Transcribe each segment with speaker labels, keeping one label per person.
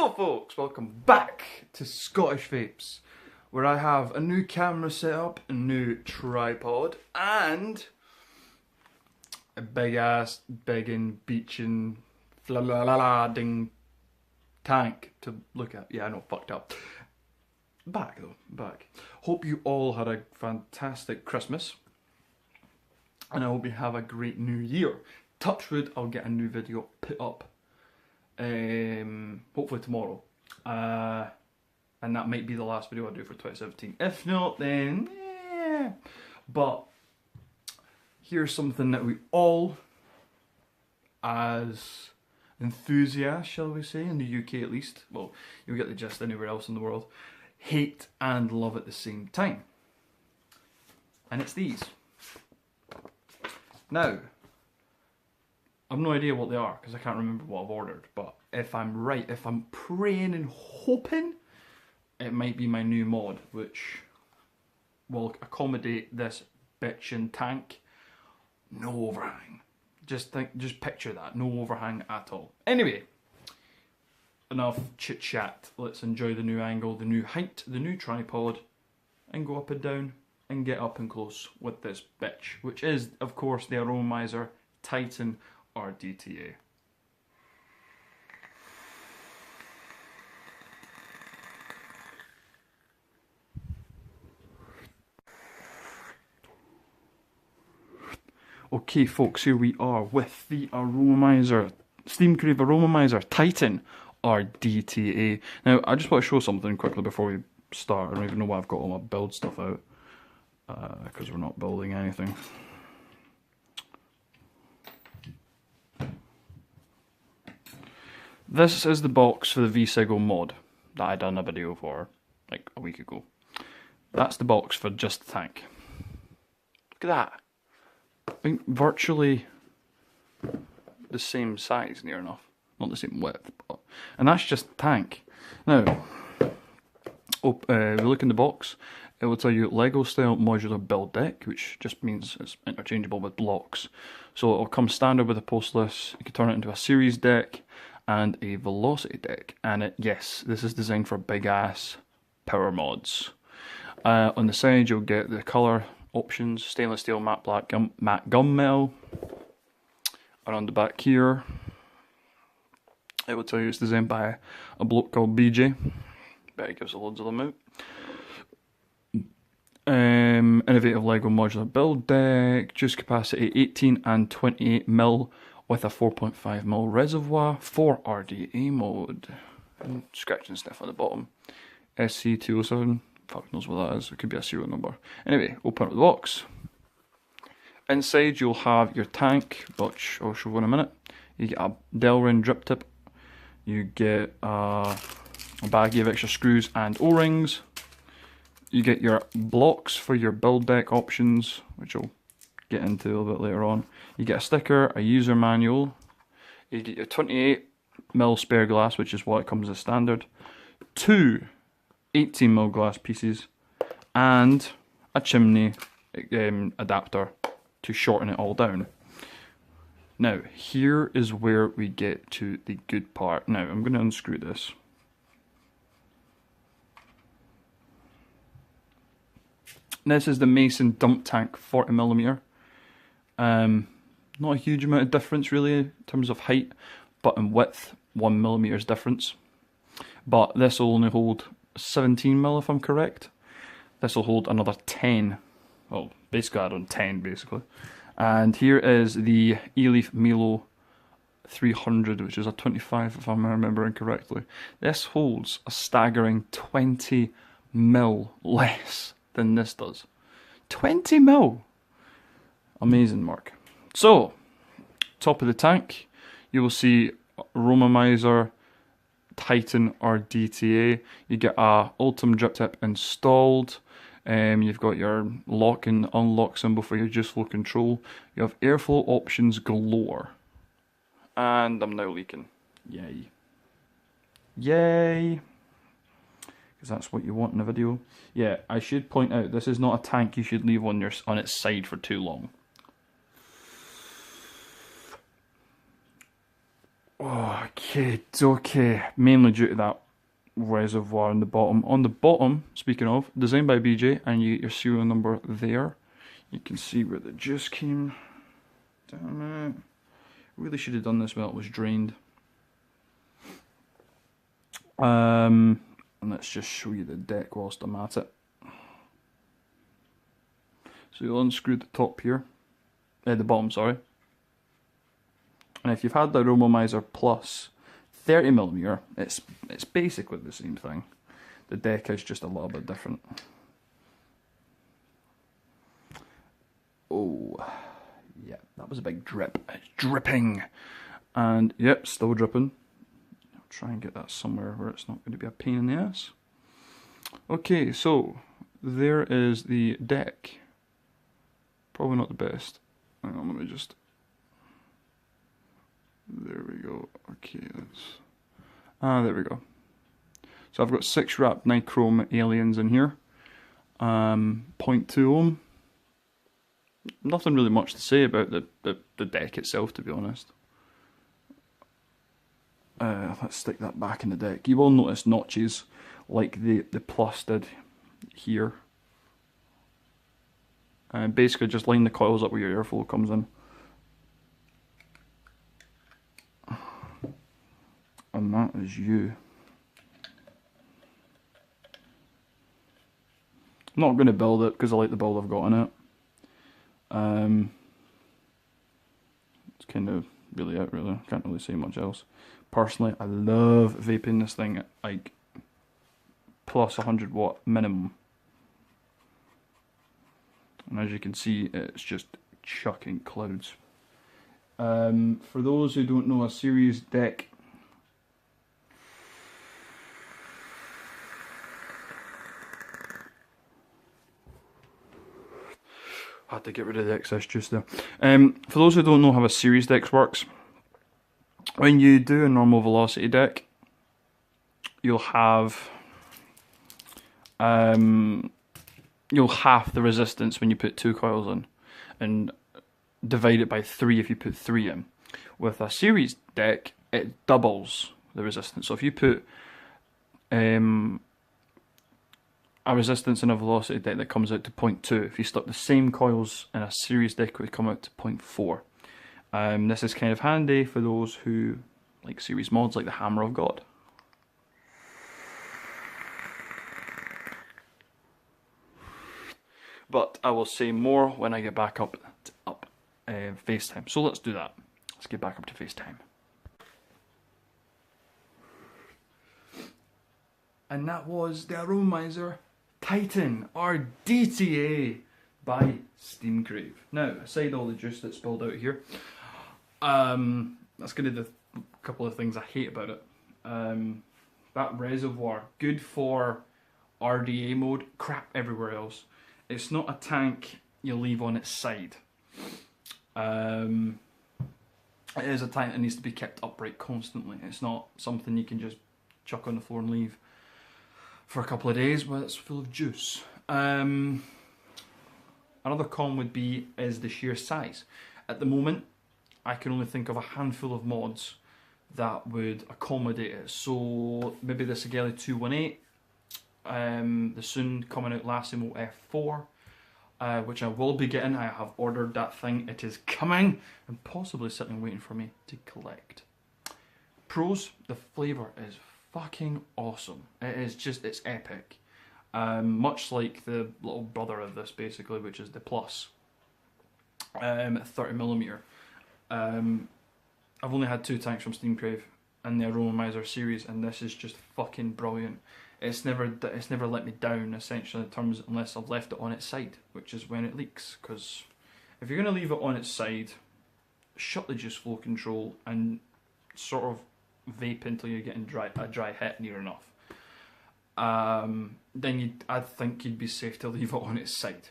Speaker 1: Hello folks, welcome back to Scottish Vapes, where I have a new camera set up, a new tripod, and a big ass, begging, beaching, fla-la-la-la-ding tank to look at. Yeah, I know, fucked up. Back though, back. Hope you all had a fantastic Christmas, and I hope you have a great new year. Touch wood, I'll get a new video put up hopefully tomorrow, and that might be the last video I do for 2017. If not, then yeah. But here's something that we all, as enthusiasts, shall we say, in the UK at least, well, you'll get the gist anywhere else in the world, hate and love at the same time. And it's these. Now, I've no idea what they are because I can't remember what I've ordered, but if I'm right, if I'm praying and hoping, it might be my new mod, which will accommodate this bitchin' tank. No overhang. Just picture that, no overhang at all. Anyway, enough chit chat. Let's enjoy the new angle, the new height, the new tripod, and go up and down and get up and close with this bitch, which is, of course, the Aromamizer Titan RDTA. Okay folks, here we are with the Aromamizer, Steam Crave Aromamizer Titan RDTA. Now I just want to show something quickly before we start. I don't even know why I've got all my build stuff out, because we're not building anything. This is the box for the V-Sigil mod that I done a video for like a week ago. That's the box for just the tank. Look at that. I think virtually the same size, near enough. Not the same width, but... And that's just the tank. Now, we look in the box, it will tell you Lego style modular build deck, which just means it's interchangeable with blocks. So it'll come standard with a postless, you can turn it into a series deck, and a velocity deck, and yes, this is designed for big ass power mods. On the side you'll get the colour options, stainless steel, matte black, matte gunmetal. And on the back here it will tell you it's designed by a bloke called BJ, bet he gives loads of them out. Innovative Lego modular build deck, juice capacity 18 and 28mm with a 4.5mm reservoir for RDTA mode. And scratching stuff at the bottom. SC207, fuck knows what that is, it could be a serial number. Anyway, open up the box. Inside you'll have your tank, which I'll show in a minute. You get a Delrin drip tip. You get a baggie of extra screws and O-rings. You get your blocks for your build deck options, which I'll get into a little bit later on. You get a sticker, a user manual, you get your 28mm spare glass, which is what comes as standard, 2 18mm glass pieces, and a chimney adapter to shorten it all down. Now, here is where we get to the good part. Now, I'm going to unscrew this. This is the Mason dump tank 40mm. Not a huge amount of difference really in terms of height, but in width 1mm difference. But this will only hold 17mm if I'm correct. This will hold another 10. Well, basically add on 10 basically. And here is the E-Leaf Milo 300, which is a 25 if I'm remembering correctly. This holds a staggering 20mm less than this does. 20mm! Amazing, Mark. So, top of the tank, you will see Aromamizer Titan RDTA. You get a Ultim drip tip installed. You've got your lock and unlock symbol for your juice flow control. You have airflow options galore. And I'm now leaking. Yay. Yay! Because that's what you want in a video. Yeah, I should point out, this is not a tank you should leave on its side for too long. Oh, okay. Mainly due to that reservoir on the bottom. On the bottom, speaking of, designed by BJ, and you get your serial number there. You can see where the juice came. Damn it. Really should have done this when it was drained. And let's just show you the deck whilst I'm at it. So you'll unscrew the top here. The bottom, sorry. And if you've had the Aromamizer Plus 30mm, it's basically the same thing. The deck is just a little bit different. Oh, yeah, that was a big drip. It's dripping. And, yep, still dripping. I'll try and get that somewhere where it's not going to be a pain in the ass. Okay, so there is the deck. Probably not the best. Hang on, let me just... There we go. Okay, that's... there we go. So I've got 6 wrapped nichrome aliens in here. 0.2 ohm. Nothing really much to say about the deck itself, to be honest. Let's stick that back in the deck. You will notice notches like the Plus did here. And basically just line the coils up where your airflow comes in. And that is you. I'm not going to build it because I like the build I've got in it. It's kind of really it, really. Can't really say much else. Personally, I love vaping this thing at like plus 100 watt minimum. And as you can see, it's just chucking clouds. For those who don't know, a series deck had to get rid of the excess juice there. For those who don't know how a series deck works, when you do a normal velocity deck, you'll have half the resistance when you put 2 coils in, and divide it by 3 if you put 3 in. With a series deck, it doubles the resistance. So if you put a resistance in a velocity deck that comes out to 0.2, if you stuck the same coils in a series deck, it would come out to 0.4. This is kind of handy for those who like series mods like the Hammer of God. But I will say more when I get back up FaceTime. So let's do that. Let's get back up to FaceTime. And that was the Aromamizer Titan RDTA by Steamcrave. Now, aside all the juice that's spilled out here, that's going to be a couple of things I hate about it. That reservoir, good for RDA mode, crap everywhere else. It's not a tank you leave on its side. It is a tank that needs to be kept upright constantly. It's not something you can just chuck on the floor and leave for a couple of days while it's full of juice. Another con would be is the sheer size. At the moment, I can only think of a handful of mods that would accommodate it. So maybe the Sigeli 218, the soon coming out Lassimo F4, which I will be getting. I have ordered that thing. It is coming and possibly sitting waiting for me to collect. Pros, the flavour is fucking awesome. It is just, it's epic. Much like the little brother of this basically, which is the Plus 30mm. I've only had 2 tanks from Steamcrave in the Aromamizer series, and this is just fucking brilliant. It's never let me down essentially in terms, unless I've left it on its side, which is when it leaks. Because if you're going to leave it on its side, shut the juice flow control and sort of vape until you're getting a dry hit near enough. Then I think you'd be safe to leave it on its side.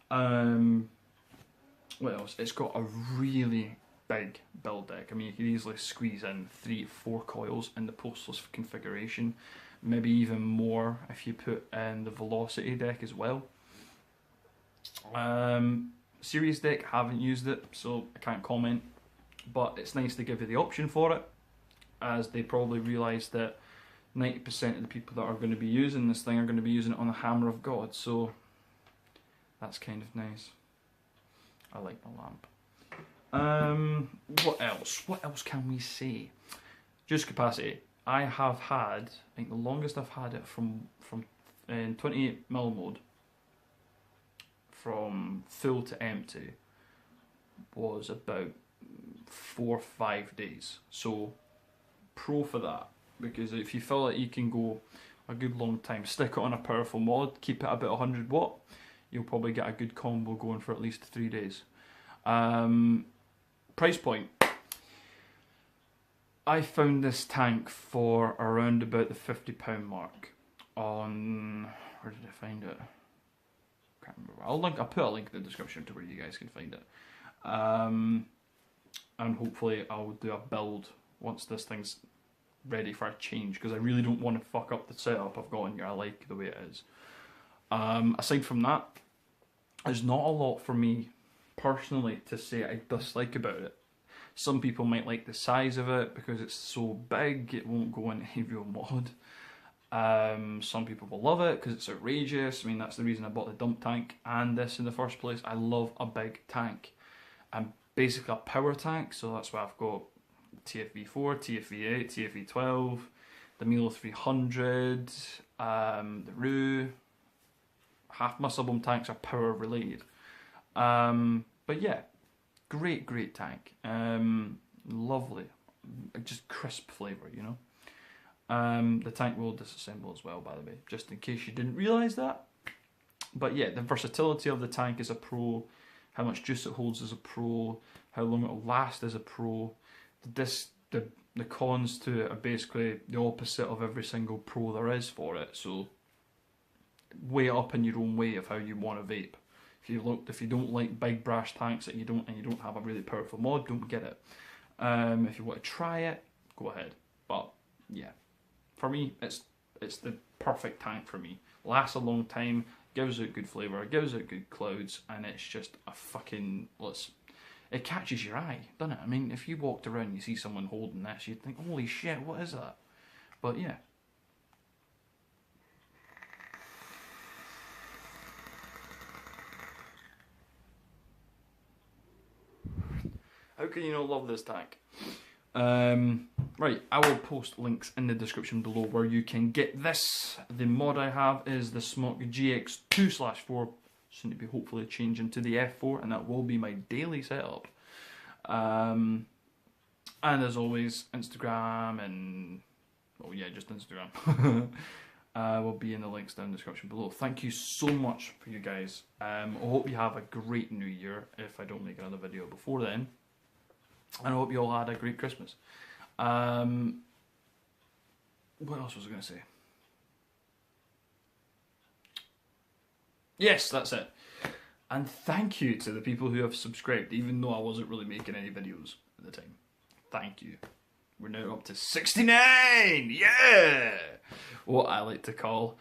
Speaker 1: What else? It's got a really big build deck. I mean, you could easily squeeze in 3 to 4 coils in the postless configuration, maybe even more if you put in the velocity deck as well. Series deck, haven't used it, so I can't comment, but it's nice to give you the option for it. as they probably realise that 90% of the people that are going to be using this thing are going to be using it on the Hammer of God, so that's kind of nice. I like my lamp. What else? What else can we say? Juice capacity. I have had, I think the longest I've had it from in 28mm mode, from full to empty, was about 4 or 5 days. So pro for that, because if you feel like you can go a good long time, stick it on a powerful mod, keep it about 100 watt, you'll probably get a good combo going for at least 3 days. Price point. I found this tank for around about the £50 mark on, where did I find it? Can't remember. I'll put a link in the description to where you guys can find it. And hopefully I'll do a build once this thing's ready for a change, because I really don't want to fuck up the setup I've got in here. I like the way it is. Aside from that, there's not a lot for me personally to say I dislike about it. Some people might like the size of it because it's so big it won't go in any real mod. Some people will love it because it's outrageous. I mean, that's the reason I bought the dump tank and this in the first place. I love a big tank. I'm basically a power tank, so that's why I've got TFV4, TFV8, TFV12, the Milo 300, the Roo. Half my sub-ohm tanks are power related. But yeah, great tank. Lovely, just crisp flavour, you know. The tank will disassemble as well, by the way, just in case you didn't realise that. But yeah, the versatility of the tank is a pro. How much juice it holds is a pro. How long it will last is a pro. The cons to it are basically the opposite of every single pro there is for it. So weigh it up in your own way of how you want to vape. If you don't like big brash tanks and you don't have a really powerful mod, don't get it. If you want to try it, go ahead. But yeah, for me, it's the perfect tank for me. Lasts a long time, gives out good flavour, gives out good clouds, and it's just a fucking, it catches your eye, doesn't it? I mean, if you walked around and you see someone holding this, you'd think, holy shit, what is that? But yeah. How can you not love this tank? Right, I will post links in the description below where you can get this. The mod I have is the Smok GX2/4, soon to be hopefully changing to the F4, and that will be my daily setup. And as always, Instagram and, oh yeah, just Instagram. Will be in the links down in the description below. Thank you so much for you guys. I hope you have a great new year if I don't make another video before then. And I hope you all had a great Christmas. What else was I going to say? Yes, that's it. And thank you to the people who have subscribed, even though I wasn't really making any videos at the time. Thank you. We're now up to 69! Yeah! What I like to call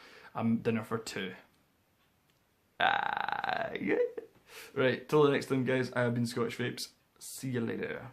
Speaker 1: dinner for two. Yeah. Right, till the next time, guys, I have been Scottish Vapes. See you later.